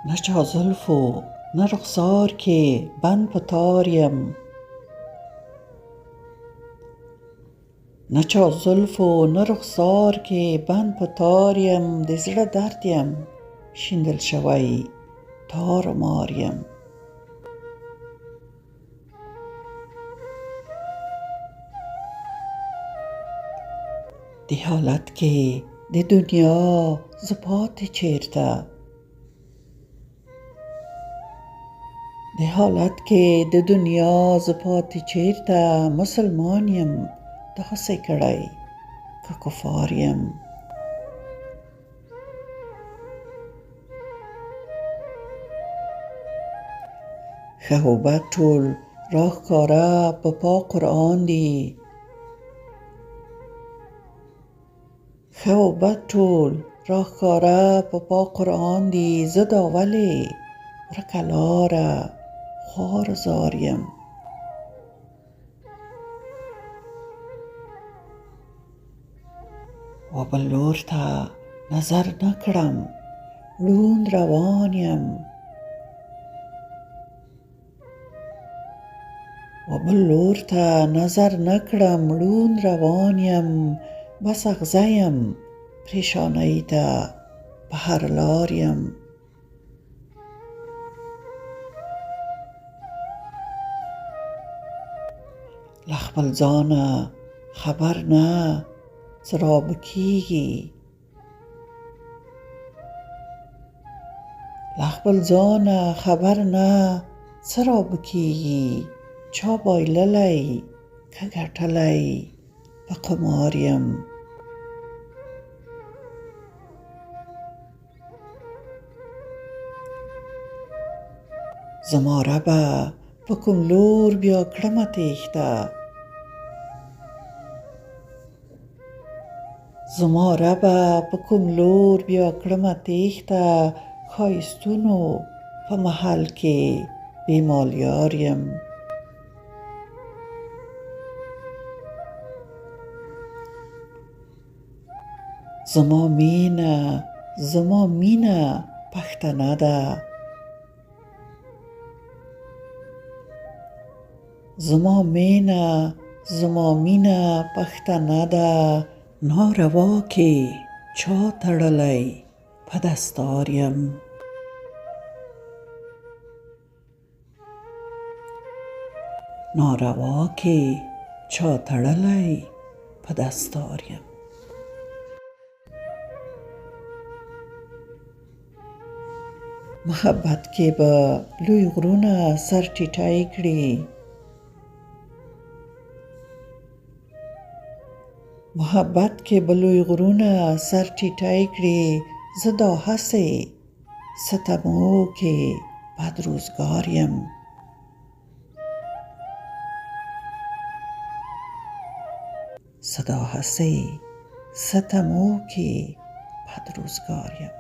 نه چا زلف و نه رخسار کې بند په تار یم، نه چا زلف و نه رخسار کې بند په تار یم، د زړه درد یم شیندل شوی تار و مار یم. د حالت کې د دنیا زه پاتې چیرته، د حالت کې د دنیا زه پاتې چیرته، مسلمان یم داسې کړی که کفار یم. ښه و بد ټول راښکاره په پاک قرآن دي، ښه و بد ټول راښکاره په پاک قرآن دي، زه دا ولې ورکه لاره خوار زار یم. و بل لور ته نظر نه کړم ړوند روان یم، و بل لور ته نظر نه کړم ړوند روان یم، بس اغزه یم پریشانۍ ته په هر لار یم. له خپل ځانه خبر نه څه رابه کېږي، له خپل ځانه خبر نه څه رابه کېږي، چا بایللی که ګټلی په قمار یم. زما ربه په کوم لور بیا کړمه تېښته، زما ربه په کوم لور بیا کړمه تېښته، ښایستونو په محل کې بې مالیار یم. زما مینه پښتنه ده، زما مینه پښتنه ده، ناروا کې چا تړلی په دستار یم. ناروا کې چا تړلی په دستار یم. محبت کې به لوی غرونه سر ټیټی کړي، محبت کې به لوی غرونه سر ټیټی کړي، زه دا هسې ستمو کې بد روزګار یم. زه دا هسې ستمو کې بد روزګار یم.